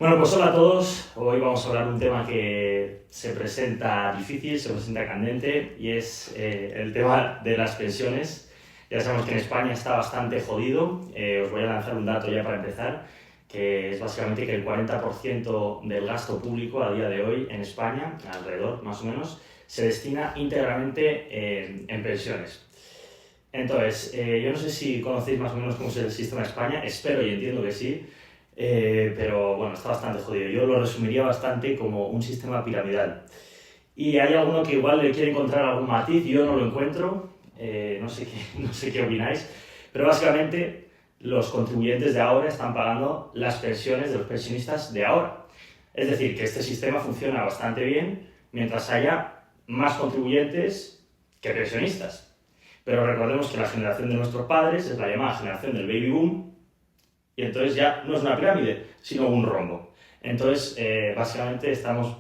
Bueno, pues hola a todos. Hoy vamos a hablar de un tema que se presenta difícil, se presenta candente y es el tema de las pensiones. Ya sabemos que en España está bastante jodido. Os voy a lanzar un dato ya para empezar, que es básicamente que el 40% del gasto público a día de hoy en España, alrededor más o menos, se destina íntegramente en pensiones. Entonces, yo no sé si conocéis más o menos cómo es el sistema de España, espero y entiendo que sí. Pero bueno, está bastante jodido. Yo lo resumiría bastante como un sistema piramidal. Y hay alguno que igual le quiere encontrar algún matiz y yo no lo encuentro. No sé qué opináis. Pero básicamente los contribuyentes de ahora están pagando las pensiones de los pensionistas de ahora. Es decir, que este sistema funciona bastante bien mientras haya más contribuyentes que pensionistas. Pero recordemos que la generación de nuestros padres es la llamada generación del baby boom. Y entonces ya no es una pirámide, sino un rombo. Entonces, básicamente estamos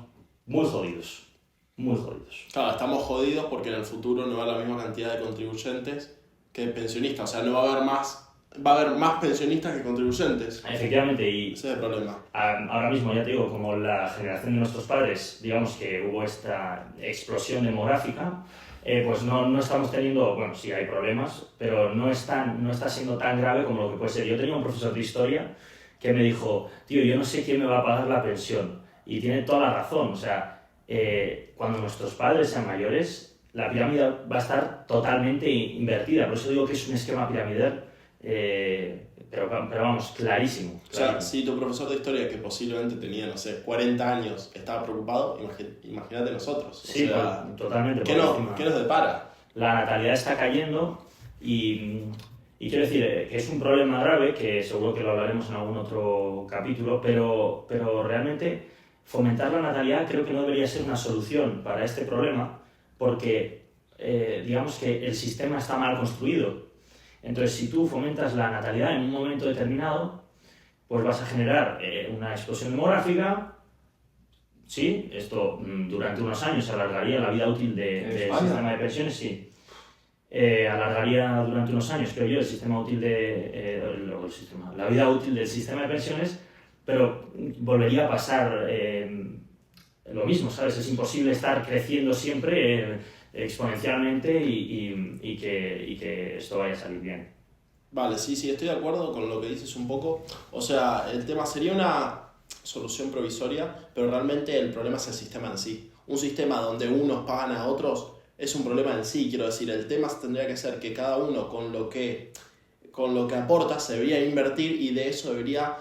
muy jodidos. Muy jodidos. Claro, estamos jodidos porque en el futuro no va a haber la misma cantidad de contribuyentes que pensionistas. O sea, no va a haber más pensionistas que contribuyentes. Efectivamente, y ese es el problema. Ahora mismo, ya te digo, como la generación de nuestros padres, digamos que hubo esta explosión demográfica, pues no estamos teniendo, bueno, sí hay problemas, pero no está siendo tan grave como lo que puede ser. Yo tenía un profesor de historia que me dijo, tío, yo no sé quién me va a pagar la pensión. Y tiene toda la razón, o sea, cuando nuestros padres sean mayores, la pirámide va a estar totalmente invertida. Por eso digo que es un esquema piramidal, pero vamos, clarísimo. O sea, si tu profesor de historia, que posiblemente tenía, no sé, 40 años, estaba preocupado, imagínate nosotros. Sí, o sea, totalmente. ¿Qué nos depara? La natalidad está cayendo y quiero decir que es un problema grave, que seguro que lo hablaremos en algún otro capítulo, pero realmente fomentar la natalidad creo que no debería ser una solución para este problema, porque digamos que el sistema está mal construido. Entonces, si tú fomentas la natalidad en un momento determinado, pues vas a generar una explosión demográfica. Sí, esto durante unos años alargaría la vida útil del sistema de pensiones, sí. Alargaría durante unos años, creo yo, el sistema útil la vida útil del sistema de pensiones, pero volvería a pasar lo mismo, ¿sabes? Es imposible estar creciendo siempre exponencialmente y que esto vaya a salir bien. Vale, sí, estoy de acuerdo con lo que dices un poco. O sea, el tema sería una solución provisoria, pero realmente el problema es el sistema en sí. Un sistema donde unos pagan a otros es un problema en sí, quiero decir. El tema tendría que ser que cada uno con lo que aporta se debería invertir y de eso debería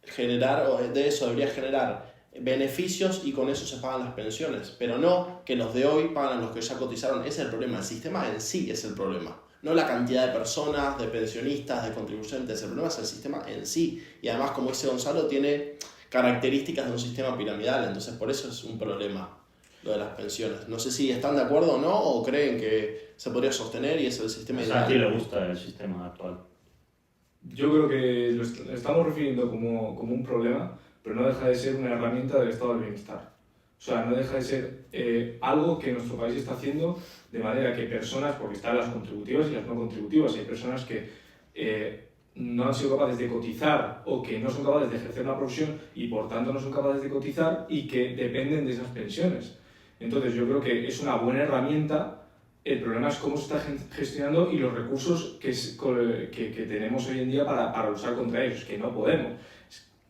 generar beneficios y con eso se pagan las pensiones. Pero no que los de hoy pagan a los que ya cotizaron. Ese es el problema. El sistema en sí es el problema. No la cantidad de personas, de pensionistas, de contribuyentes. El problema es el sistema en sí. Y además, como dice Gonzalo, tiene características de un sistema piramidal. Entonces, por eso es un problema lo de las pensiones. No sé si están de acuerdo o no, o creen que se podría sostener y es el sistema ideal. ¿A ti le gusta el sistema actual? Yo creo que lo estamos refiriendo como un problema, pero no deja de ser una herramienta del estado del bienestar. O sea, no deja de ser algo que nuestro país está haciendo de manera que personas, porque están las contributivas y las no contributivas, hay personas que no han sido capaces de cotizar o que no son capaces de ejercer una profesión y por tanto no son capaces de cotizar y que dependen de esas pensiones. Entonces yo creo que es una buena herramienta. El problema es cómo se está gestionando y los recursos que tenemos hoy en día para usar contra ellos, que no podemos.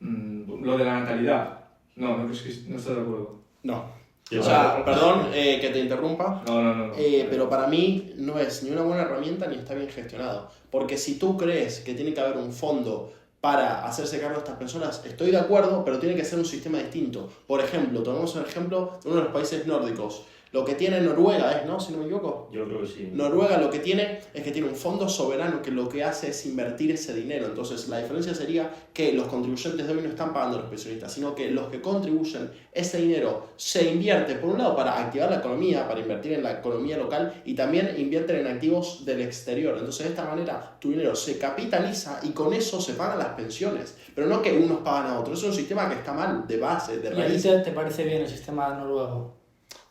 Lo de la natalidad, no estás de acuerdo. No. O sea, perdón que te interrumpa, No. pero para mí no es ni una buena herramienta ni está bien gestionado. Porque si tú crees que tiene que haber un fondo para hacerse cargo de estas personas, estoy de acuerdo, pero tiene que ser un sistema distinto. Por ejemplo, tomemos el ejemplo de uno de los países nórdicos. Lo que tiene Noruega ¿no? Si no me equivoco. Yo creo que sí. Noruega lo que tiene es que tiene un fondo soberano que lo que hace es invertir ese dinero. Entonces la diferencia sería que los contribuyentes de hoy no están pagando a los pensionistas, sino que los que contribuyen, ese dinero se invierte por un lado para activar la economía, para invertir en la economía local y también invierten en activos del exterior. Entonces de esta manera tu dinero se capitaliza y con eso se pagan las pensiones. Pero no que unos pagan a otros. Es un sistema que está mal de base, de raíz. ¿Y a ti te parece bien el sistema noruego?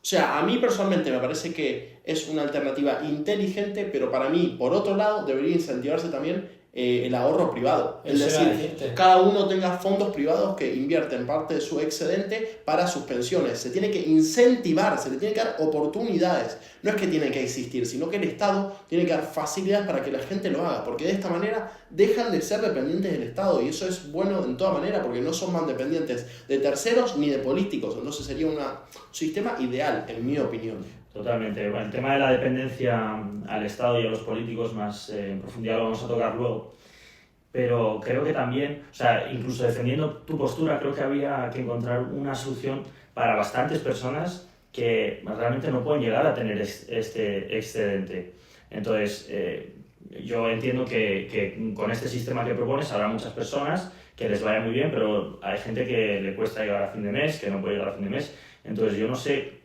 O sea, a mí personalmente me parece que es una alternativa inteligente, pero para mí, por otro lado, debería incentivarse también el ahorro privado. Es Eso iba a decir, decirte. cada uno tenga fondos privados que invierten parte de su excedente para sus pensiones. Se tiene que incentivar, se le tiene que dar oportunidades. No es que tiene que existir, sino que el Estado tiene que dar facilidades para que la gente lo haga, porque de esta manera dejan de ser dependientes del Estado, y eso es bueno en toda manera, porque no son más dependientes de terceros ni de políticos. Entonces sería un sistema ideal, en mi opinión. Totalmente. Bueno, el tema de la dependencia al Estado y a los políticos más en profundidad lo vamos a tocar luego. Pero creo que también, o sea, incluso defendiendo tu postura, creo que había que encontrar una solución para bastantes personas que realmente no pueden llegar a tener este excedente. Entonces, yo entiendo que con este sistema que propones habrá muchas personas que les vaya muy bien, pero hay gente que le cuesta llegar a fin de mes, que no puede llegar a fin de mes. Entonces, yo no sé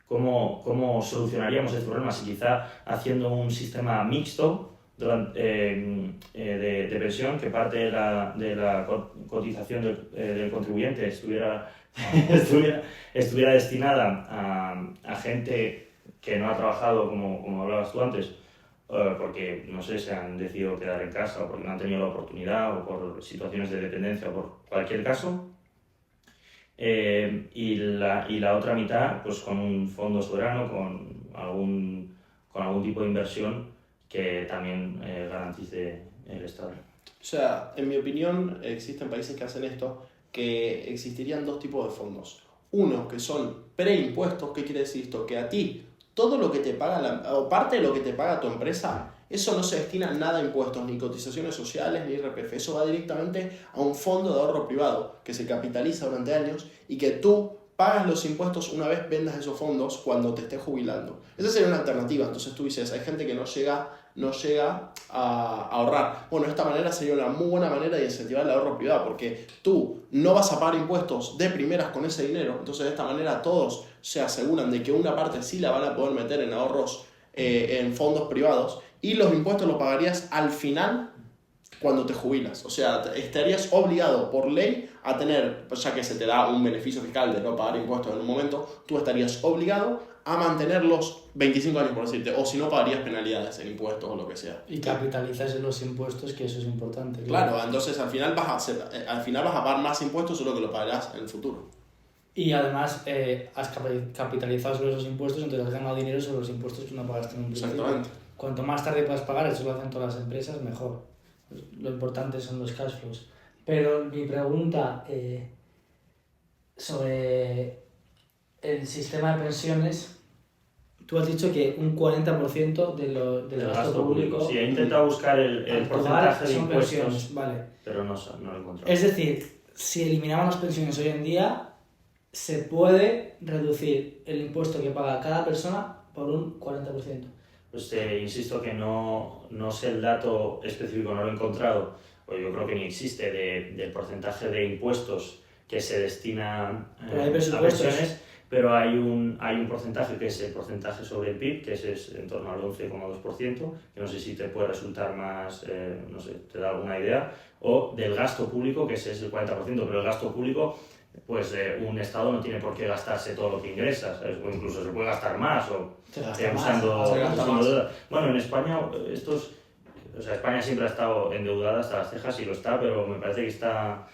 cómo solucionaríamos este problema, si quizá haciendo un sistema mixto de pensión, que parte de la cotización del contribuyente estuviera destinada a gente que no ha trabajado, como hablabas tú antes, porque, no sé, se han decidido quedar en casa o porque no han tenido la oportunidad o por situaciones de dependencia o por cualquier caso. Y la otra mitad, pues con un fondo soberano, con algún tipo de inversión que también garantice el Estado. O sea, en mi opinión, existen países que hacen esto, que existirían dos tipos de fondos. Uno, que son preimpuestos. ¿Qué quiere decir esto? Que a ti, todo lo que te paga, o parte de lo que te paga tu empresa, eso no se destina a nada a impuestos, ni cotizaciones sociales, ni IRPF. Eso va directamente a un fondo de ahorro privado, que se capitaliza durante años y que tú pagas los impuestos una vez vendas esos fondos cuando te estés jubilando. Esa sería una alternativa. Entonces tú dices, hay gente que no llega a ahorrar. Bueno, de esta manera sería una muy buena manera de incentivar el ahorro privado, porque tú no vas a pagar impuestos de primeras con ese dinero. Entonces de esta manera todos se aseguran de que una parte sí la van a poder meter en ahorros, en fondos privados, y los impuestos los pagarías al final cuando te jubilas. O sea, estarías obligado por ley a tener, ya que se te da un beneficio fiscal de no pagar impuestos en un momento, tú estarías obligado a mantenerlos 25 años, por decirte, o si no pagarías penalidades en impuestos o lo que sea. Y capitalizas en los impuestos, que eso es importante. Claro, entonces al final vas a pagar más impuestos, solo que lo pagarás en el futuro. Y además has capitalizado sobre esos impuestos, entonces has ganado dinero sobre los impuestos que no pagaste en un principio. Exactamente. Cuanto más tarde puedas pagar, eso lo hacen todas las empresas, mejor. Pues lo importante son los cash flows. Pero mi pregunta sobre el sistema de pensiones, tú has dicho que un 40% del gasto público... Sí, he intentado buscar el porcentaje de son impuestos, pensiones, vale. pero no lo he encontrado. Es decir, si eliminamos las pensiones hoy en día, se puede reducir el impuesto que paga cada persona por un 40%. Pues insisto que no sé el dato específico, no lo he encontrado, pues yo creo que ni existe del porcentaje de impuestos que se destina a pensiones, pero hay un porcentaje que es el porcentaje sobre el PIB, que es en torno al 11,2%, que no sé si te puede resultar más, no sé, te da alguna idea, o del gasto público, que ese es el 40%, pero el gasto público, pues un Estado no tiene por qué gastarse todo lo que ingresa, ¿sabes? O incluso se puede gastar más, o usando deuda. Bueno, en España España siempre ha estado endeudada hasta las cejas y lo está, pero me parece que está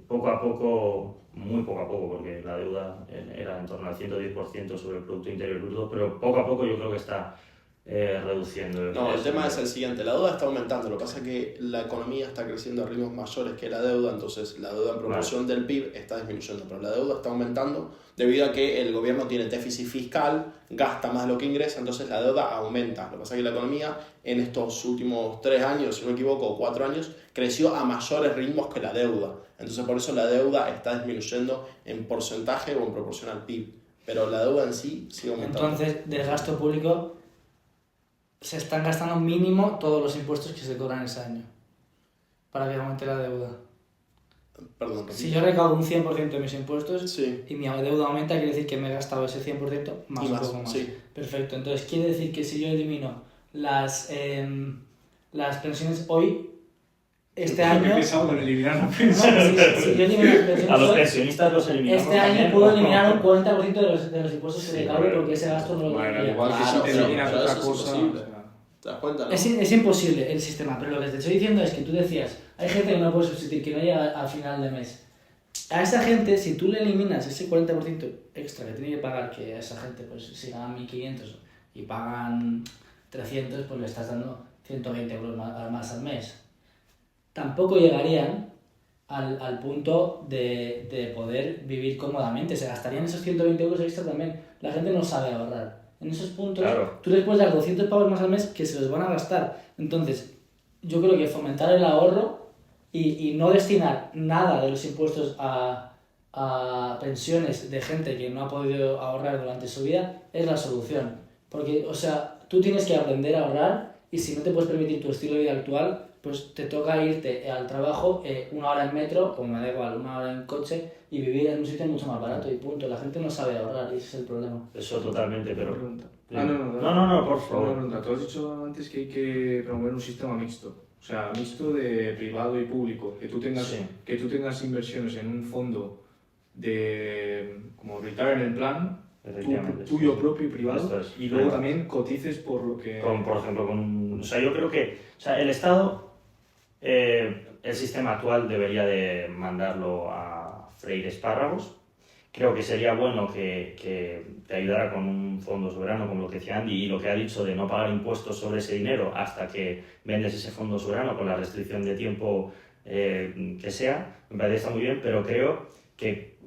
poco a poco, muy poco a poco, porque la deuda era en torno al 110% sobre el Producto Interior Bruto, pero poco a poco yo creo que está reduciendo. No, el tema es el siguiente, la deuda está aumentando, lo que pasa es que la economía está creciendo a ritmos mayores que la deuda, entonces la deuda en proporción del PIB está disminuyendo, pero la deuda está aumentando debido a que el gobierno tiene déficit fiscal, gasta más de lo que ingresa, entonces la deuda aumenta. Lo que pasa es que la economía en estos últimos 3 años, si no me equivoco, o 4 años, creció a mayores ritmos que la deuda, entonces por eso la deuda está disminuyendo en porcentaje o en proporción al PIB, pero la deuda en sí sigue aumentando. Entonces, del gasto público se están gastando mínimo todos los impuestos que se cobran ese año para que aumente la deuda. Perdón, repito. Si yo recaudo un 100% de mis impuestos Sí. y mi deuda aumenta, quiere decir que me he gastado ese 100% más Y un más, poco más. sí. Perfecto. Entonces quiere decir que si yo elimino las pensiones hoy, este año... He pensado en eliminar la No, pensión. si yo elimino las pensiones A los hoy, pensionistas los eliminamos este año también, puedo ¿no? eliminar un 40% de los impuestos que Sí, recaudo pero- porque ese gasto no lo Bueno, tendría. igual que Claro, si te pero eliminas eso otra es cosa. imposible. O sea, ¿Te das cuenta, no? Es imposible el sistema, pero lo que te estoy diciendo es que tú decías, hay gente que no puede subsistir, que no llega a final de mes. A esa gente, si tú le eliminas ese 40% extra que tiene que pagar, que a esa gente, pues si ganan 1.500 y pagan 300, pues le estás dando 120 euros más al mes. Tampoco llegarían al punto de poder vivir cómodamente. Se gastarían esos 120 euros extra también. La gente no sabe ahorrar. En esos puntos, Claro. tú les puedes dar 200 pavos más al mes que se los van a gastar. Entonces, yo creo que fomentar el ahorro y no destinar nada de los impuestos a pensiones de gente que no ha podido ahorrar durante su vida es la solución. Porque, o sea, tú tienes que aprender a ahorrar y si no te puedes permitir tu estilo de vida actual, pues te toca irte al trabajo 1 hora en metro, o me da igual, 1 hora en coche y vivir en un sitio mucho más barato y punto. La gente no sabe ahorrar y ese es el problema. Eso totalmente, pero... Pregunta. Sí. No, por Una favor. pregunta. Tú has dicho antes que hay que promover un sistema mixto. O sea, mixto de privado y público. Que tú tengas, Sí. que tú tengas inversiones en un fondo de como retirement plan, Efectivamente, tuyo sí. propio y privado, Esto es. y luego también cotices por lo que... Por ejemplo, o sea, yo creo que el Estado, el sistema actual debería de mandarlo a freír espárragos. Creo que sería bueno que te ayudara con un fondo soberano, como lo que decía Andy, y lo que ha dicho de no pagar impuestos sobre ese dinero hasta que vendes ese fondo soberano con la restricción de tiempo que sea. Me parece que está muy bien, pero creo que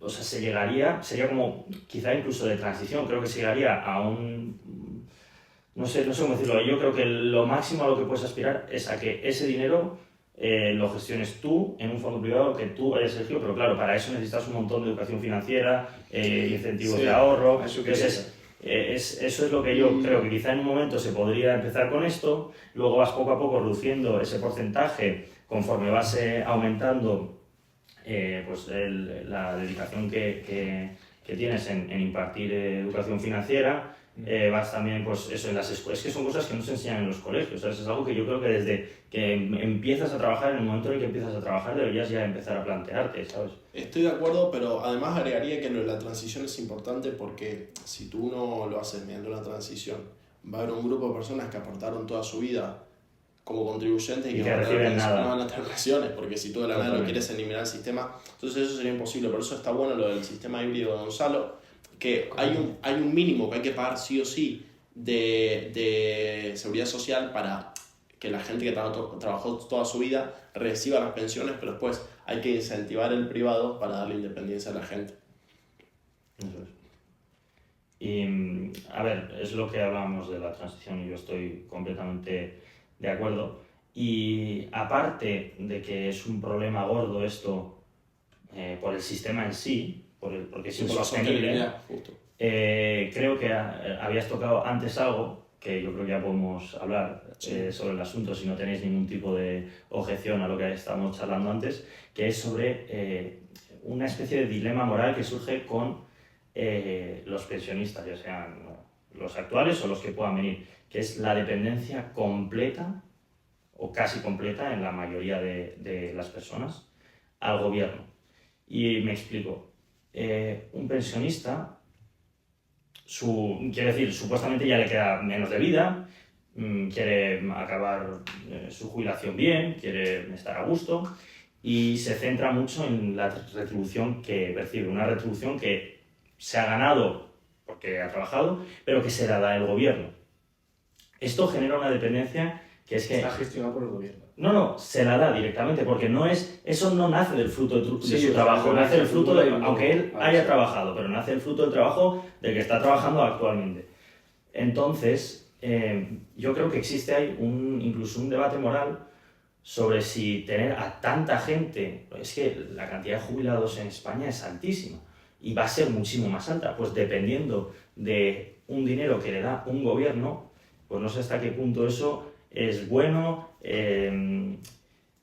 se llegaría, sería como quizá incluso de transición, creo que se llegaría a un... No sé cómo decirlo, yo creo que lo máximo a lo que puedes aspirar es a que ese dinero lo gestiones tú en un fondo privado que tú hayas elegido, pero claro, para eso necesitas un montón de educación financiera, incentivos Sí, de ahorro. eso que Entonces, eso es lo que yo creo que quizá en un momento se podría empezar con esto, luego vas poco a poco reduciendo ese porcentaje conforme vas aumentando la dedicación que tienes en impartir educación financiera. Vas también, pues eso, en las escuelas, es que son cosas que no se enseñan en los colegios, ¿sabes? Es algo que yo creo que desde que empiezas a trabajar, en el momento en el que empiezas a trabajar, deberías ya empezar a plantearte, ¿sabes? Estoy de acuerdo, pero además agregaría que lo de la transición es importante porque si tú no lo haces mediante una transición, va a haber un grupo de personas que aportaron toda su vida como contribuyentes Y que reciben nada. no van a tener pensiones, porque si tú de la nada lo quieres eliminar el sistema, entonces eso sería imposible. Por eso está bueno lo del sistema híbrido de Gonzalo, que hay un mínimo que hay que pagar sí o sí de seguridad social para que la gente que trabajó toda su vida reciba las pensiones, pero después hay que incentivar el privado para darle independencia a la gente. Eso es. Y, a ver, es lo que hablábamos de la transición y yo estoy completamente de acuerdo. Y aparte de que es un problema gordo esto por el sistema en sí, porque es insostenible, Justo. creo que habías tocado antes algo que yo creo que ya podemos hablar sobre el asunto si no tenéis ningún tipo de objeción a lo que estábamos charlando antes, que es sobre una especie de dilema moral que surge con los pensionistas, ya sean los actuales o los que puedan venir, que es la dependencia completa o casi completa en la mayoría de las personas al gobierno. Y me explico. Un pensionista, quiere decir, supuestamente ya le queda menos de vida, quiere acabar su jubilación bien, quiere estar a gusto y se centra mucho en la retribución que percibe, una retribución que se ha ganado porque ha trabajado, pero que se la da el gobierno. Esto genera una dependencia que es que... Está gestionado por el gobierno. No, se la da directamente, porque eso no nace del fruto de su trabajo, o sea, nace del fruto de, no, aunque él haya trabajado, pero nace el fruto del trabajo del que está trabajando actualmente. Entonces, yo creo que existe ahí incluso un debate moral sobre si tener a tanta gente, es que la cantidad de jubilados en España es altísima y va a ser muchísimo más alta, pues dependiendo de un dinero que le da un gobierno, pues no sé hasta qué punto eso es bueno,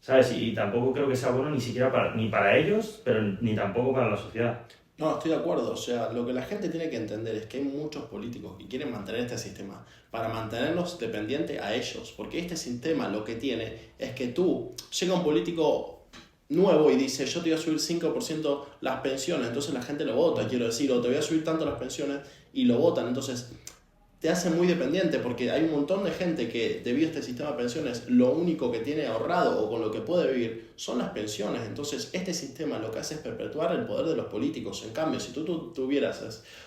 ¿sabes? Y tampoco creo que sea bueno ni siquiera ni para ellos, pero ni tampoco para la sociedad. No, estoy de acuerdo. O sea, lo que la gente tiene que entender es que hay muchos políticos que quieren mantener este sistema para mantenernos dependientes a ellos. Porque este sistema lo que tiene es que llega un político nuevo y dice, yo te voy a subir 5% las pensiones, entonces la gente lo vota, quiero decir, o te voy a subir tanto las pensiones y lo votan. Entonces, te hace muy dependiente, porque hay un montón de gente que debido a este sistema de pensiones lo único que tiene ahorrado o con lo que puede vivir son las pensiones. Entonces este sistema lo que hace es perpetuar el poder de los políticos. En cambio, si tú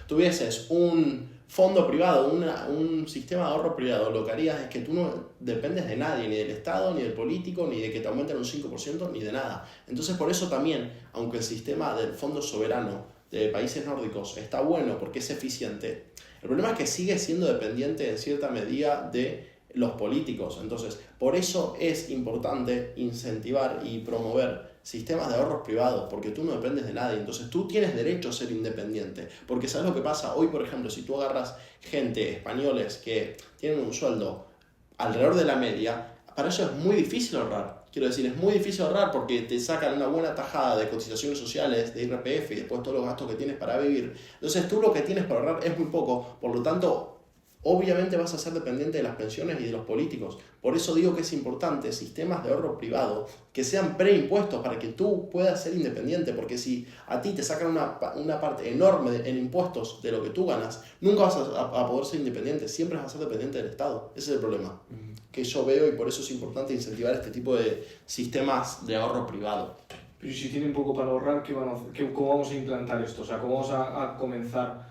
tuvieses un fondo privado, un sistema de ahorro privado, lo que harías es que tú no dependes de nadie, ni del Estado, ni del político, ni de que te aumenten un 5%, ni de nada. Entonces por eso también, aunque el sistema del fondo soberano de países nórdicos está bueno porque es eficiente, el problema es que sigue siendo dependiente en cierta medida de los políticos. Entonces, por eso es importante incentivar y promover sistemas de ahorros privados, porque tú no dependes de nadie. Entonces, tú tienes derecho a ser independiente. Porque ¿sabes lo que pasa? Hoy, por ejemplo, si tú agarras gente, españoles, que tienen un sueldo alrededor de la media, para eso es muy difícil ahorrar. Quiero decir, es muy difícil ahorrar porque te sacan una buena tajada de cotizaciones sociales, de IRPF y después todos los gastos que tienes para vivir. Entonces tú lo que tienes para ahorrar es muy poco, por lo tanto, obviamente vas a ser dependiente de las pensiones y de los políticos. Por eso digo que es importante sistemas de ahorro privado que sean preimpuestos para que tú puedas ser independiente, porque si a ti te sacan una parte enorme en impuestos de lo que tú ganas, nunca vas a poder ser independiente, siempre vas a ser dependiente del Estado. Ese es el problema que yo veo y por eso es importante incentivar este tipo de sistemas de ahorro privado. Pero si tienen poco para ahorrar, ¿cómo vamos a implantar esto? O sea, ¿cómo vamos a comenzar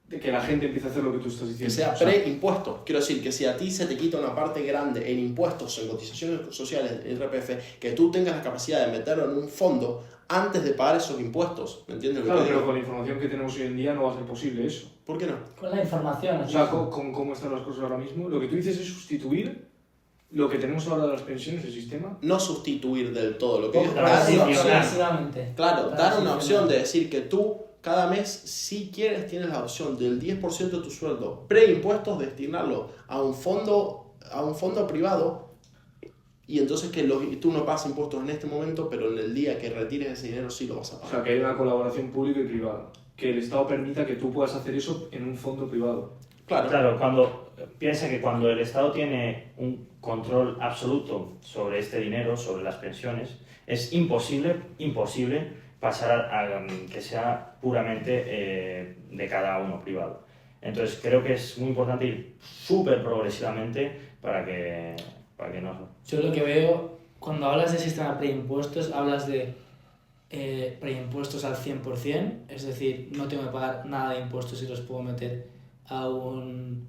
de que la gente empiece a hacer lo que tú estás diciendo? Que sea preimpuesto. Quiero decir, que si a ti se te quita una parte grande en impuestos, en cotizaciones sociales, en IRPF, que tú tengas la capacidad de meterlo en un fondo antes de pagar esos impuestos. ¿Me entiendes lo que Claro, te digo? pero con la información que tenemos hoy en día no va a ser posible eso. ¿Por qué no? Con la información. O sea, con cómo están las cosas ahora mismo, lo que tú dices es sustituir lo que tenemos ahora de las pensiones, el sistema. No sustituir del todo. Lo que es dar Progresivamente. una opción. Progresivamente. Claro, dar una Progresivamente. opción de decir que tú cada mes, si quieres, tienes la opción del 10% de tu sueldo preimpuestos, destinarlo a un fondo privado, y entonces que tú no pagas impuestos en este momento, pero en el día que retires ese dinero sí lo vas a O pagar. sea, que hay una colaboración pública y privada. Que el Estado permita que tú puedas hacer eso en un fondo privado. Claro. Piensa que cuando el Estado tiene un control absoluto sobre este dinero, sobre las pensiones, es imposible pasar a que sea puramente de cada uno privado. Entonces creo que es muy importante ir súper progresivamente para que no... Yo lo que veo, cuando hablas de sistema preimpuestos, hablas de preimpuestos al 100%, es decir, no tengo que pagar nada de impuestos y los puedo meter a un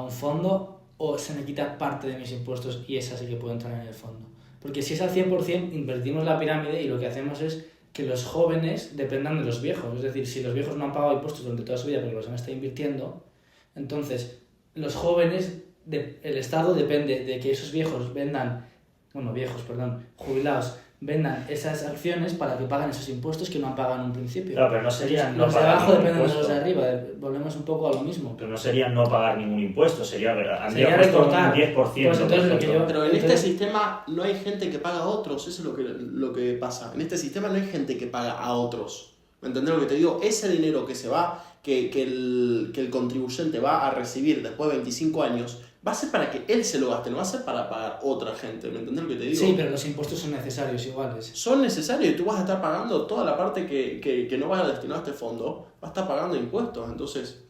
fondo, o se me quita parte de mis impuestos y esa sí que puede entrar en el fondo. Porque si es al 100%, invertimos la pirámide y lo que hacemos es que los jóvenes dependan de los viejos. Es decir, si los viejos no han pagado impuestos durante toda su vida porque los han estado invirtiendo, entonces los jóvenes, el Estado depende de que esos jubilados, vendan esas acciones para que paguen esos impuestos que no han pagado en un principio. Claro, pero no sería no los de pagar abajo ningún dependen de los de impuesto. arriba, volvemos un poco a lo mismo. Pero no sería no pagar ningún impuesto, sería Sería recortar. un 10%. Pues entonces lo que yo- Pero en este Entonces- sistema no hay gente que paga a otros, eso es lo que pasa. En este sistema no hay gente que paga a otros. ¿Me entendés lo que te digo? Ese dinero que se va, que el contribuyente va a recibir después de 25 años, va a ser para que él se lo gaste, no va a ser para pagar otra gente. ¿Me entendés lo que te digo? Sí, pero los impuestos son necesarios iguales. Son necesarios y tú vas a estar pagando toda la parte que no vaya destinada a este fondo, vas a estar pagando impuestos. Entonces,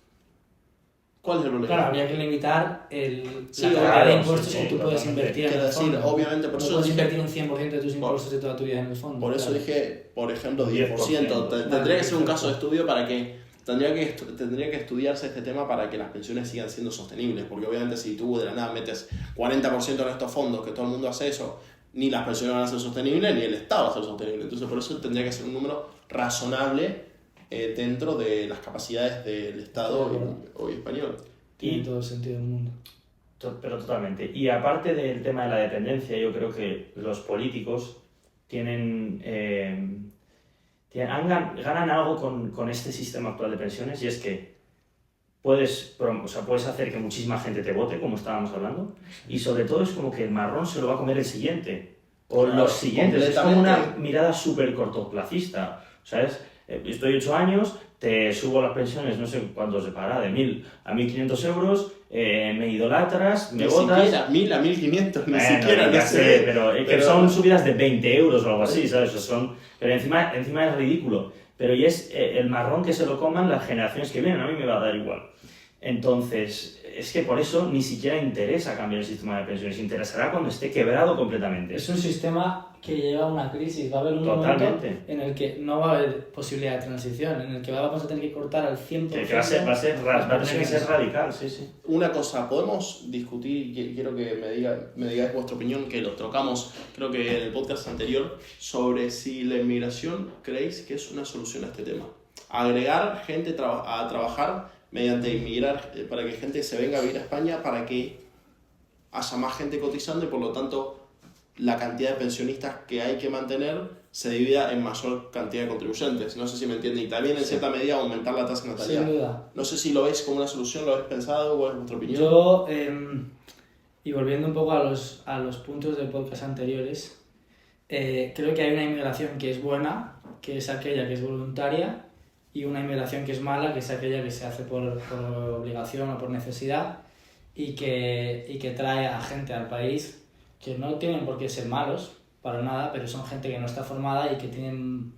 ¿cuál es el problema? Claro, habría que limitar Sí, la cantidad claro, de impuestos sí, que tú puedes totalmente. invertir en Quiero el decir, fondo. obviamente, por No eso puedes dije- invertir un 100% de tus impuestos de toda tu vida en el fondo. Por eso claro. dije, por ejemplo, 10%. 10%. Tendría que ser un caso de estudio para que... Tendría que estudiarse este tema para que las pensiones sigan siendo sostenibles. Porque obviamente si tú de la nada metes 40% en estos fondos, que todo el mundo hace eso, ni las pensiones van a ser sostenibles, ni el Estado va a ser sostenible. Entonces por eso tendría que ser un número razonable dentro de las capacidades del Estado hoy español. Tiene Y- todo el sentido del mundo. Pero totalmente. Y aparte del tema de la dependencia, yo creo que los políticos ganan algo con este sistema actual de pensiones, y es que puedes hacer que muchísima gente te vote, como estábamos hablando, y sobre todo es como que el marrón se lo va a comer el siguiente, o Claro, los siguientes. Es como completamente. una mirada súper cortoplacista, ¿sabes? Estoy 8 años, te subo las pensiones, no sé cuánto se pagará, de 1.000 a 1.500 euros, me idolatras, me Ni votas... siquiera 1.000 a 1.500, ni Bueno, siquiera, ya no sé, sé. pero que son subidas de 20 euros o algo así, ¿sabes? Pero encima es ridículo. Pero y es el marrón que se lo coman las generaciones que vienen, a mí me va a dar igual. Entonces, es que por eso ni siquiera interesa cambiar el sistema de pensiones, interesará cuando esté quebrado completamente. Es un sistema que lleva a una crisis, va a haber un Totalmente. momento en el que no va a haber posibilidad de transición, en el que vamos a tener que cortar al 100%. Que va a tener que ser radical, sí, sí. Una cosa, podemos discutir, y quiero que me digáis vuestra opinión, que lo tocamos creo que en el podcast anterior, sobre si la inmigración creéis que es una solución a este tema. Agregar gente a trabajar mediante inmigrar, para que gente se venga a vivir a España, para que haya más gente cotizando y por lo tanto la cantidad de pensionistas que hay que mantener se divida en mayor cantidad de contribuyentes. No sé si me entienden. Y también en cierta medida aumentar la tasa de natalidad. Sin duda. No sé si lo veis como una solución, lo habéis pensado, ¿cuál es vuestra opinión? Yo, y volviendo un poco a los puntos del podcast anteriores, creo que hay una inmigración que es buena, que es aquella que es voluntaria, y una inmigración que es mala, que es aquella que se hace por obligación o por necesidad y que trae a gente al país que no tienen por qué ser malos, para nada, pero son gente que no está formada y que tienen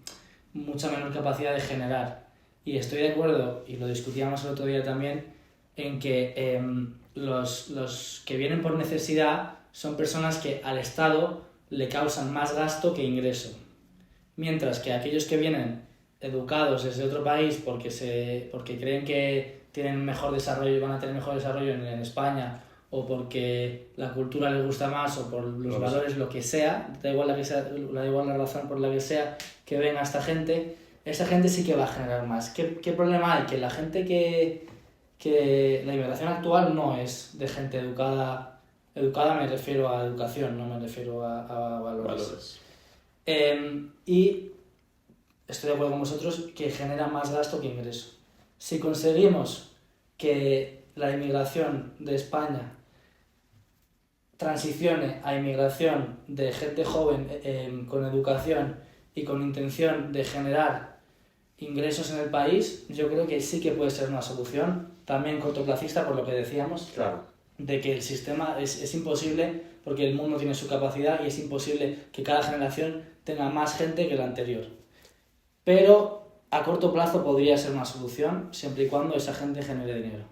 mucha menor capacidad de generar. Y estoy de acuerdo, y lo discutíamos el otro día también, en que los que vienen por necesidad son personas que al Estado le causan más gasto que ingreso. Mientras que aquellos que vienen educados desde otro país porque creen que tienen mejor desarrollo y van a tener mejor desarrollo en España, o porque la cultura les gusta más, o por los valores, lo que sea, da igual la razón por la que sea, que venga esta gente, esa gente sí que va a generar más. ¿Qué problema hay? Que la gente que la inmigración actual no es de gente educada me refiero a educación, no me refiero a valores. Y estoy de acuerdo con vosotros que genera más gasto que ingreso. Si conseguimos que la inmigración de España transicione a inmigración de gente joven con educación y con intención de generar ingresos en el país, yo creo que sí que puede ser una solución, también cortoplacista por lo que decíamos, Claro. de que el sistema es imposible porque el mundo tiene su capacidad y es imposible que cada generación tenga más gente que la anterior. Pero a corto plazo podría ser una solución siempre y cuando esa gente genere dinero.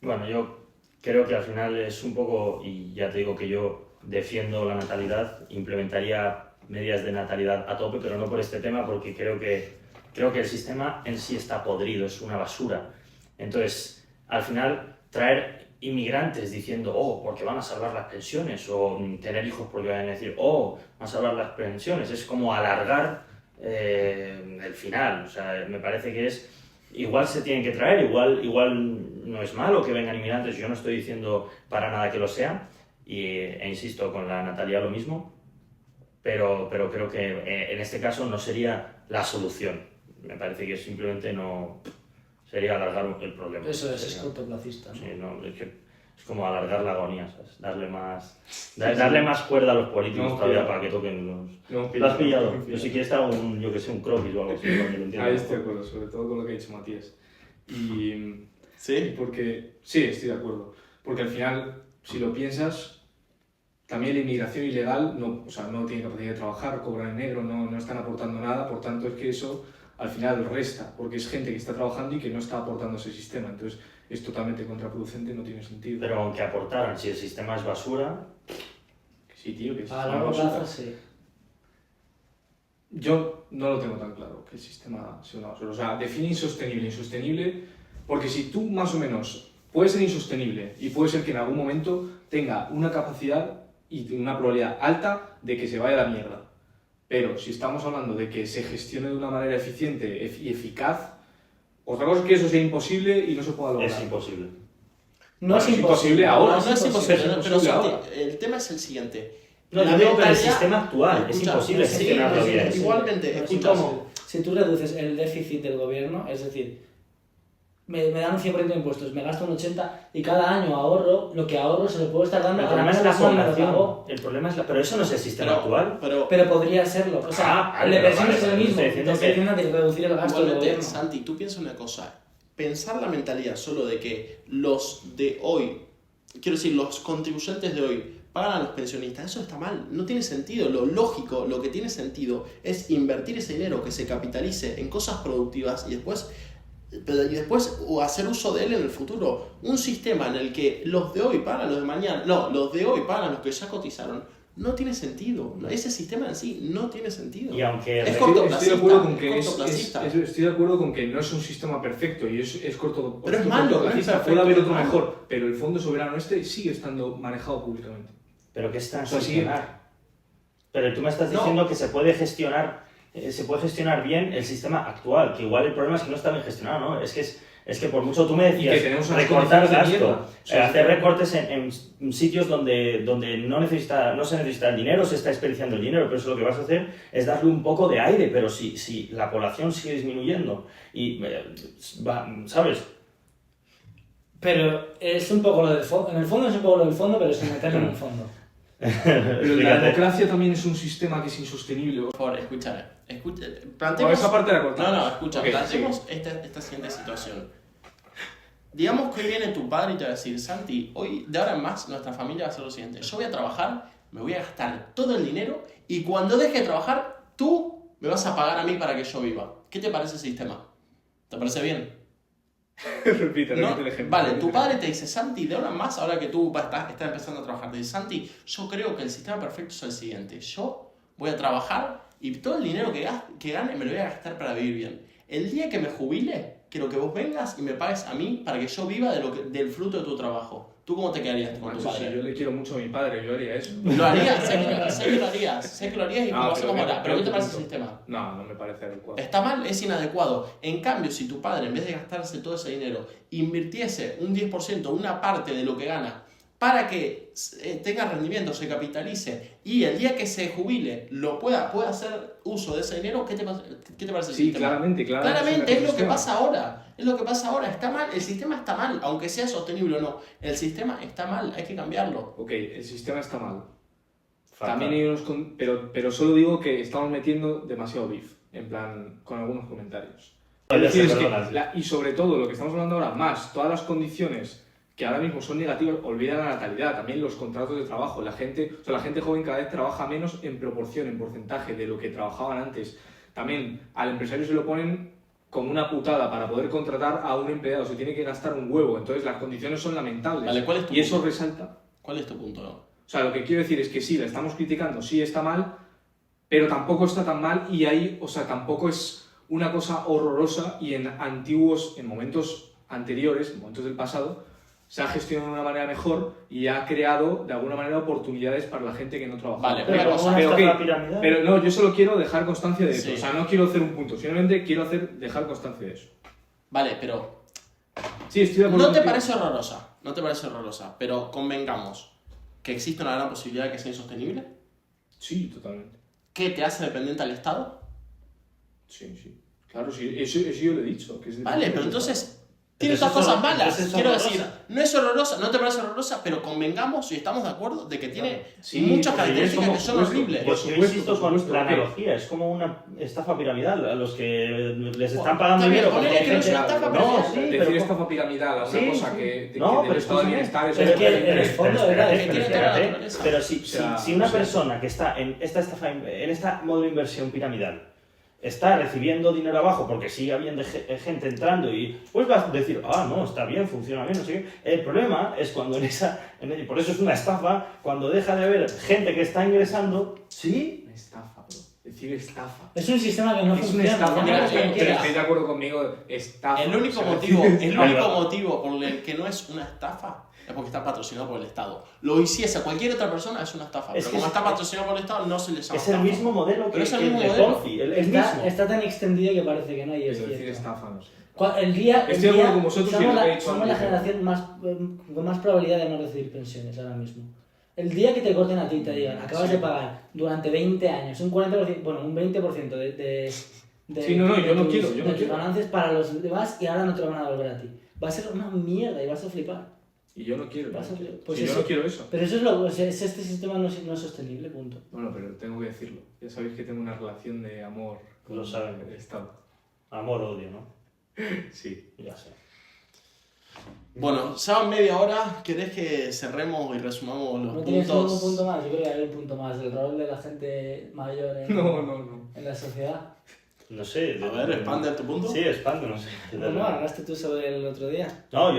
Bueno, yo creo que al final es un poco, y ya te digo que yo defiendo la natalidad, implementaría medidas de natalidad a tope, pero no por este tema, porque creo que el sistema en sí está podrido, es una basura. Entonces, al final, traer inmigrantes diciendo, porque van a salvar las pensiones, o tener hijos porque van a decir, van a salvar las pensiones, es como alargar el final. O sea, me parece que es... Igual se tienen que traer, igual no es malo que vengan inmigrantes, yo no estoy diciendo para nada que lo sea, e insisto, con la natalidad lo mismo, pero creo que en este caso no sería la solución. Me parece que simplemente no sería alargar el problema. Eso es cortoplacista, ¿no? Sí, no, es como alargar la agonía, ¿sabes? Darle más cuerda a los políticos todavía para que toquen los... ¿Lo has pillado? Yo si quieres te hago un croquis o algo así, para que lo entiendas. Ahí estoy de acuerdo, sobre todo con lo que ha dicho Matías. ¿Sí? Sí, estoy de acuerdo. Porque al final, si lo piensas, también la inmigración ilegal no tiene capacidad de trabajar, cobran en negro, no están aportando nada, por tanto es que eso al final resta, porque es gente que está trabajando y que no está aportando a ese sistema. Entonces es totalmente contraproducente, no tiene sentido. Pero aunque aportaran, si el sistema es basura... Sí, tío, que el A sistema largo basura. plazo sí. Yo no lo tengo tan claro, que el sistema sea una basura. O sea, define insostenible, porque si tú más o menos puedes ser insostenible y puede ser que en algún momento tenga una capacidad y una probabilidad alta de que se vaya a la mierda. Pero si estamos hablando de que se gestione de una manera eficiente y eficaz, otra cosa es que eso sea imposible y no se pueda lograr. Es imposible. No es imposible ahora. No es imposible, es pero imposible Santi, ahora. el tema es el siguiente. No, La yo digo, pero el mentalidad- sistema actual es Escucha, imposible sí, gestionarlo sí, bien. sí. Igualmente, No es escucha, imposible. Si tú reduces el déficit del gobierno, es decir, me dan un 100% de impuestos, me gasto un 80% y cada año ahorro, lo que ahorro se lo puedo estar dando El a problema es una la persona que me lo población. pagó. El problema es pero eso no es el sistema Pero- actual. Pero podría serlo. O sea, Vale, el de pero pensiones vale, es el mismo. estoy diciendo Estoy diciendo que reducir el gasto del Igualmente, gobierno. Santi, tú piensa una cosa. Pensar la mentalidad solo de que los de hoy, quiero decir, los contribuyentes de hoy pagan a los pensionistas, eso está mal, no tiene sentido. Lo lógico, lo que tiene sentido es invertir ese dinero, que se capitalice en cosas productivas y después pero y después hacer uso de él en el futuro. Un sistema en el que los de hoy pagan los de mañana, no, los de hoy pagan los que ya cotizaron, no tiene sentido. Ese sistema en sí no tiene sentido. Y aunque Es Estoy de acuerdo con que cortoplacista. estoy de acuerdo con que no es un sistema perfecto y es corto, Pero es malo, cortoplacista, no es puede haber perfecto, otro es mejor, pero el fondo soberano este sigue estando manejado públicamente. pero que es O sea, transicionar. Pero tú me estás No. diciendo que se puede gestionar bien el sistema actual, que igual el problema es que no está bien gestionado, ¿no? Es que por mucho tú me decías Y que tenemos unas recortar condiciones de gasto, mierda. O sea, hacer recortes en sitios donde no se necesita el dinero, se está desperdiciando el dinero, pero eso lo que vas a hacer es darle un poco de aire, pero si la población sigue disminuyendo y, ¿sabes? Pero es un poco lo del fondo. En el fondo es un poco lo del fondo, pero sin meterlo en el fondo. Pero la Explícate. democracia también es un sistema que es insostenible. Por favor, escúchame. Bueno, Planteemos... esa parte la cortamos. No, escucha, Ok, planteemos esta siguiente situación. Digamos que hoy viene tu padre y te va a decir, Santi, hoy, de ahora en más, nuestra familia va a hacer lo siguiente. Yo voy a trabajar, me voy a gastar todo el dinero y cuando deje de trabajar, tú me vas a pagar a mí para que yo viva. ¿Qué te parece ese sistema? ¿Te parece bien? repite ¿No? el ejemplo. Vale, tu padre te dice, Santi, de ahora en más, ahora que tú estás empezando a trabajar, te dice, Santi, yo creo que el sistema perfecto es el siguiente. Yo voy a trabajar y todo el dinero que gane me lo voy a gastar para vivir bien. El día que me jubile, quiero que vos vengas y me pagues a mí para que yo viva del fruto de tu trabajo. ¿Tú cómo te quedarías con tu Macho, si padre? yo le quiero mucho a mi padre, yo haría eso. Lo harías, sé que lo harías y como No, hacemos pero ahora. Pero ¿qué te creo parece que- el sistema? No me parece adecuado. Está mal, es inadecuado. En cambio, si tu padre, en vez de gastarse todo ese dinero, invirtiese un 10%, una parte de lo que gana, para que tenga rendimiento, se capitalice, y el día que se jubile pueda hacer uso de ese dinero, ¿qué te parece el Sí, sistema? claramente. Claramente, es lo que sistema. pasa ahora. Es lo que pasa ahora. Está mal, el sistema está mal, aunque sea sostenible o no. El sistema está mal, hay que cambiarlo. Ok, el sistema está mal. Falta. También hay unos... pero solo digo que estamos metiendo demasiado beef, en plan, con algunos comentarios. Es decir, es que y sobre todo, lo que estamos hablando ahora, más todas las condiciones que ahora mismo son negativas, olvida la natalidad, también los contratos de trabajo. La gente joven cada vez trabaja menos en proporción, en porcentaje de lo que trabajaban antes. También al empresario se lo ponen como una putada para poder contratar a un empleado, se tiene que gastar un huevo, entonces las condiciones son lamentables. Vale, ¿cuál es tu y eso punto? resalta. ¿Cuál es tu punto? No? O sea, lo que quiero decir es que sí, la estamos criticando, sí está mal, pero tampoco está tan mal y ahí, o sea, tampoco es una cosa horrorosa y en momentos anteriores, en momentos del pasado, se ha gestionado de una manera mejor y ha creado de alguna manera oportunidades para la gente que no trabaja. Vale, Pero una como cosa, una pero estafa ¿qué? piramidal. Pero no, yo solo quiero dejar constancia de eso. Sí. O sea, no quiero hacer un punto, simplemente quiero dejar constancia de eso. Vale, pero Sí, estoy de acuerdo. no te contigo. parece horrorosa, pero convengamos que existe una gran posibilidad de que sea insostenible, Sí, totalmente. que te hace dependiente al Estado. Sí. Claro, sí, eso yo lo he dicho. Que es Vale, pero entonces tiene Entonces otras cosas es malas. horrorosa. Quiero decir, no es horrorosa, no te parece horrorosa, pero convengamos y estamos de acuerdo de que tiene Sí, muchas porque características yo que son por supuesto, horribles. por Yo supuesto, insisto por con supuesto, la ¿qué? analogía, es como una estafa piramidal a los que les Bueno, están pagando está bien, dinero. ponele porque que no es una gente- estafa no, piramidal. sí, Decir pero estafa piramidal a una Sí, cosa sí. que No, del pero estado de escúchame, bienestar es que en el fondo era- que tiene toda la naturaleza. pero si, O sea, si una o sea, persona que está en esta estafa, en esta modo de inversión piramidal, está recibiendo dinero abajo porque sigue habiendo gente entrando y pues vas a decir, no, está bien, funciona bien, no sé qué. El problema es cuando por eso es una estafa, cuando deja de haber gente que está ingresando, sí, Una estafa, bro. Decir estafa. Es un sistema que no Es una funciona. estafa. Mira, llámalo como mira, quieras. Estoy de acuerdo conmigo. Estafa. El único O sea, motivo, decir por el que no es una estafa es porque está patrocinado por el Estado. Lo hiciese cualquier otra persona es una estafa, Es pero que como es- está patrocinado por el Estado no se le llama es el estafa. mismo modelo que Pero es el que mismo de modelo. Ponzi, el Está, mismo. está tan extendido que parece que no, y es Pero decir cierto. estafa, no sé. El día, Estoy de acuerdo con vosotros y somos, lo que he la, dicho somos la antes. generación con más probabilidad de no recibir pensiones ahora mismo. El día que te corten a ti y te digan, acabas de pagar durante 20 años un 40%, bueno, un 20% de Sí, no, yo no quiero, yo no de tus quiero. ganancias para los demás y ahora no te lo van a devolver a ti. Va a ser una mierda y vas a flipar. Y yo no quiero. Vas a- yo no quiero. pues Si yo eso- no quiero eso. Pero eso este sistema no es sostenible, punto. Bueno, pero tengo que decirlo. Ya sabéis que tengo una relación de amor con Lo saben. el Estado. Amor-odio, ¿no? Sí. Ya sé. Bueno, ya en media hora, ¿querés que cerremos y resumamos los ¿No tienes un puntos? punto más? Yo creo que hay un punto más. El rol de la gente mayor en, No. en la sociedad. no sé. A ver, expande tu punto. Sí, expande, no sé. ¿Cómo hablaste tú sobre el otro día? No,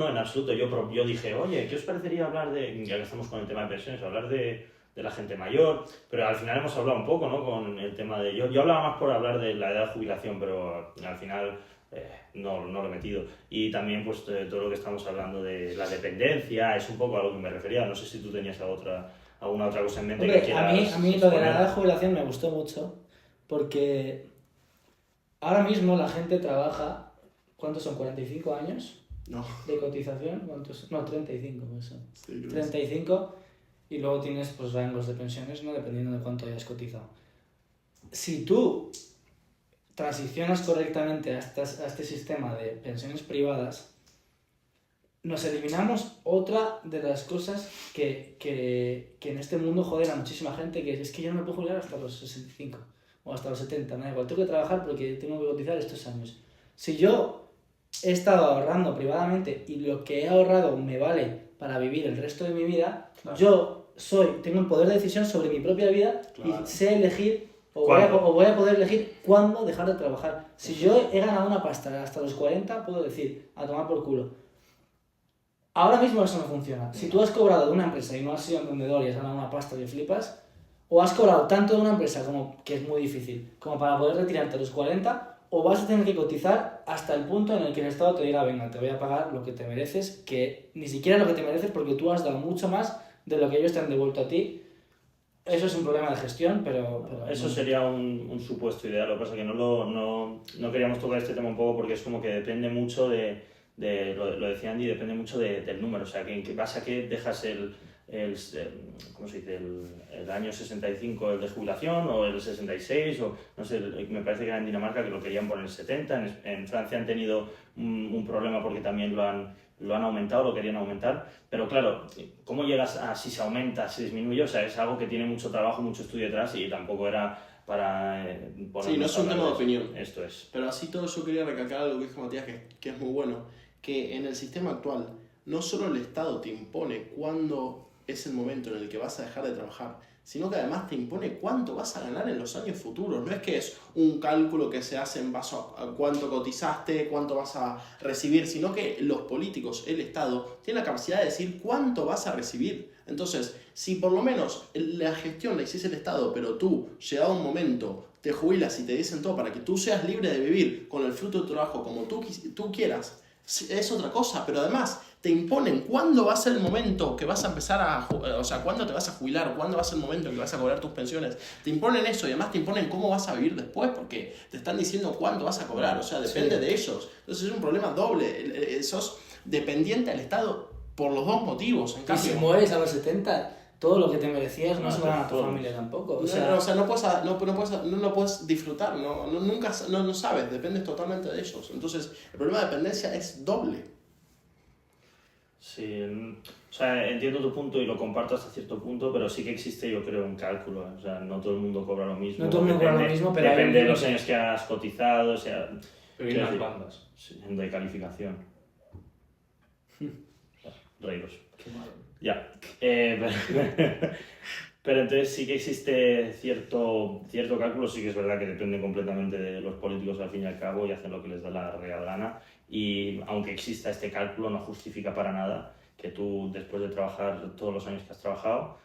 en absoluto. Yo dije, oye, ¿qué os parecería hablar de, ya que estamos con el tema de pensiones, hablar de la gente mayor? Pero al final hemos hablado un poco, ¿no? Con el tema de... Yo hablaba más por hablar de la edad de jubilación, pero al final no lo he metido. Y también, pues, todo lo que estamos hablando de la dependencia, es un poco a lo que me refería. No sé si tú tenías alguna otra cosa en mente. Hombre, que quieras a mí lo de la exponer. edad de jubilación me gustó mucho, porque ahora mismo la gente trabaja, ¿cuántos son? ¿45 años No. de cotización? ¿Cuántos? No, 35 pues son. Sí, creo que sí. 35 y luego tienes pues rangos de pensiones, ¿no? Dependiendo de cuánto hayas cotizado. Si tú transicionas correctamente a este sistema de pensiones privadas, nos eliminamos otra de las cosas que en este mundo joden a muchísima gente, que es que yo no me puedo jubilar hasta los 65 o hasta los 70, me da igual, tengo que trabajar porque tengo que cotizar estos años. Si yo he estado ahorrando privadamente y lo que he ahorrado me vale para vivir el resto de mi vida, Claro. yo tengo el poder de decisión sobre mi propia vida. Claro. Y sé elegir o ¿Cuándo? voy a poder elegir cuándo dejar de trabajar. Si yo he ganado una pasta hasta los 40, puedo decir, a tomar por culo. Ahora mismo eso no funciona. Si tú has cobrado de una empresa y no has sido emprendedor y has ganado una pasta que flipas, o has cobrado tanto de una empresa que es muy difícil, como para poder retirarte a los 40, o vas a tener que cotizar hasta el punto en el que el Estado te diga, venga, te voy a pagar lo que te mereces, que ni siquiera lo que te mereces porque tú has dado mucho más de lo que ellos te han devuelto a ti. Eso es un problema de gestión, pero Eso sería un supuesto ideal. Lo que pasa es que no queríamos tocar este tema un poco porque es como que depende mucho lo decía Andy, depende mucho del número. O sea, que en qué base a qué dejas ¿cómo se dice? El año 65 el de jubilación o el 66 o no sé, me parece que era en Dinamarca que lo querían poner 70, en Francia han tenido un problema porque también lo han aumentado, lo querían aumentar, pero claro, ¿cómo llegas a si se aumenta, si disminuye? O sea, es algo que tiene mucho trabajo, mucho estudio detrás y tampoco era para poner... Sí, no es un tema de opinión. Esto es. Pero así todo yo quería recalcar algo que dijo Matías, que es muy bueno, que en el sistema actual no solo el Estado te impone cuándo es el momento en el que vas a dejar de trabajar, sino que además te impone cuánto vas a ganar en los años futuros. No es que es un cálculo que se hace en base a cuánto cotizaste, cuánto vas a recibir, sino que los políticos, el Estado, tienen la capacidad de decir cuánto vas a recibir. Entonces, si por lo menos la gestión la hiciese el Estado, pero tú, llegado un momento, te jubilas y te dicen todo para que tú seas libre de vivir con el fruto de tu trabajo como tú quieras, es otra cosa, pero además te imponen cuándo va a ser el momento que vas a empezar o sea, cuándo te vas a jubilar, cuándo va a ser el momento en que vas a cobrar tus pensiones. Te imponen eso y además te imponen cómo vas a vivir después porque te están diciendo cuándo vas a cobrar, o sea, depende de ellos. Entonces es un problema doble, sos dependiente del Estado por los dos motivos. En y cambio, si mueres a los 70, todo lo que te merecías no se lo dan a tu familia tampoco. O sea, no puedes disfrutar, nunca no sabes, dependes totalmente de ellos. Entonces el problema de dependencia es doble. Sí, o sea, entiendo tu punto y lo comparto hasta cierto punto, pero sí que existe, yo creo, un cálculo. O sea, no todo el mundo cobra lo mismo. No todo el mundo cobra lo mismo, pero depende hay de los un- años que has cotizado, o sea, Pero hay quiero unas decir, bandas. sí, de calificación. Reíros. Qué malo. Ya. Pero entonces sí que existe cierto cálculo, sí que es verdad que depende completamente de los políticos al fin y al cabo y hacen lo que les da la real gana. Y aunque exista este cálculo, no justifica para nada que tú, después de trabajar todos los años que has trabajado,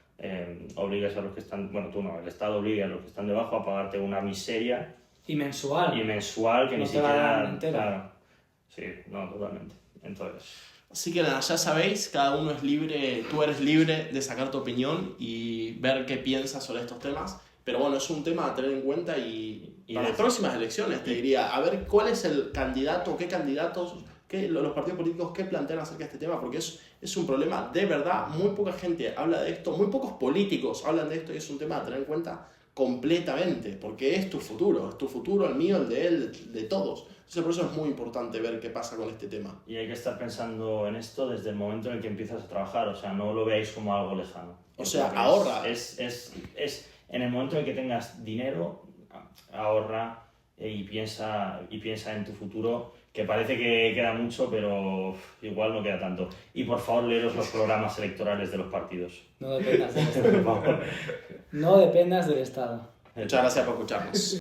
obligues a los que están, bueno, tú no, el Estado obliga a los que están debajo a pagarte una miseria y mensual. y mensual que No ni te la dan siquiera... entera. Claro, sí, no, totalmente. Entonces... Así que nada, ya sabéis, cada uno es libre, tú eres libre de sacar tu opinión y ver qué piensas sobre estos temas. Pero bueno, es un tema a tener en cuenta y para las próximas elecciones te diría, a ver cuál es el candidato, qué candidatos, los partidos políticos qué plantean acerca de este tema, porque es un problema de verdad, muy poca gente habla de esto, muy pocos políticos hablan de esto y es un tema a tener en cuenta completamente, porque es tu futuro, el mío, el de él, de todos. Entonces por eso es muy importante ver qué pasa con este tema. Y hay que estar pensando en esto desde el momento en el que empiezas a trabajar, o sea, no lo veáis como algo lejano. O sea, Creo que ahorra. Es en el momento en el que tengas dinero, ahorra y piensa en tu futuro, que parece que queda mucho, pero igual no queda tanto. Y por favor, leeros los programas electorales de los partidos. No dependas del Estado. Por favor. No dependas del Estado. Muchas gracias por escucharnos.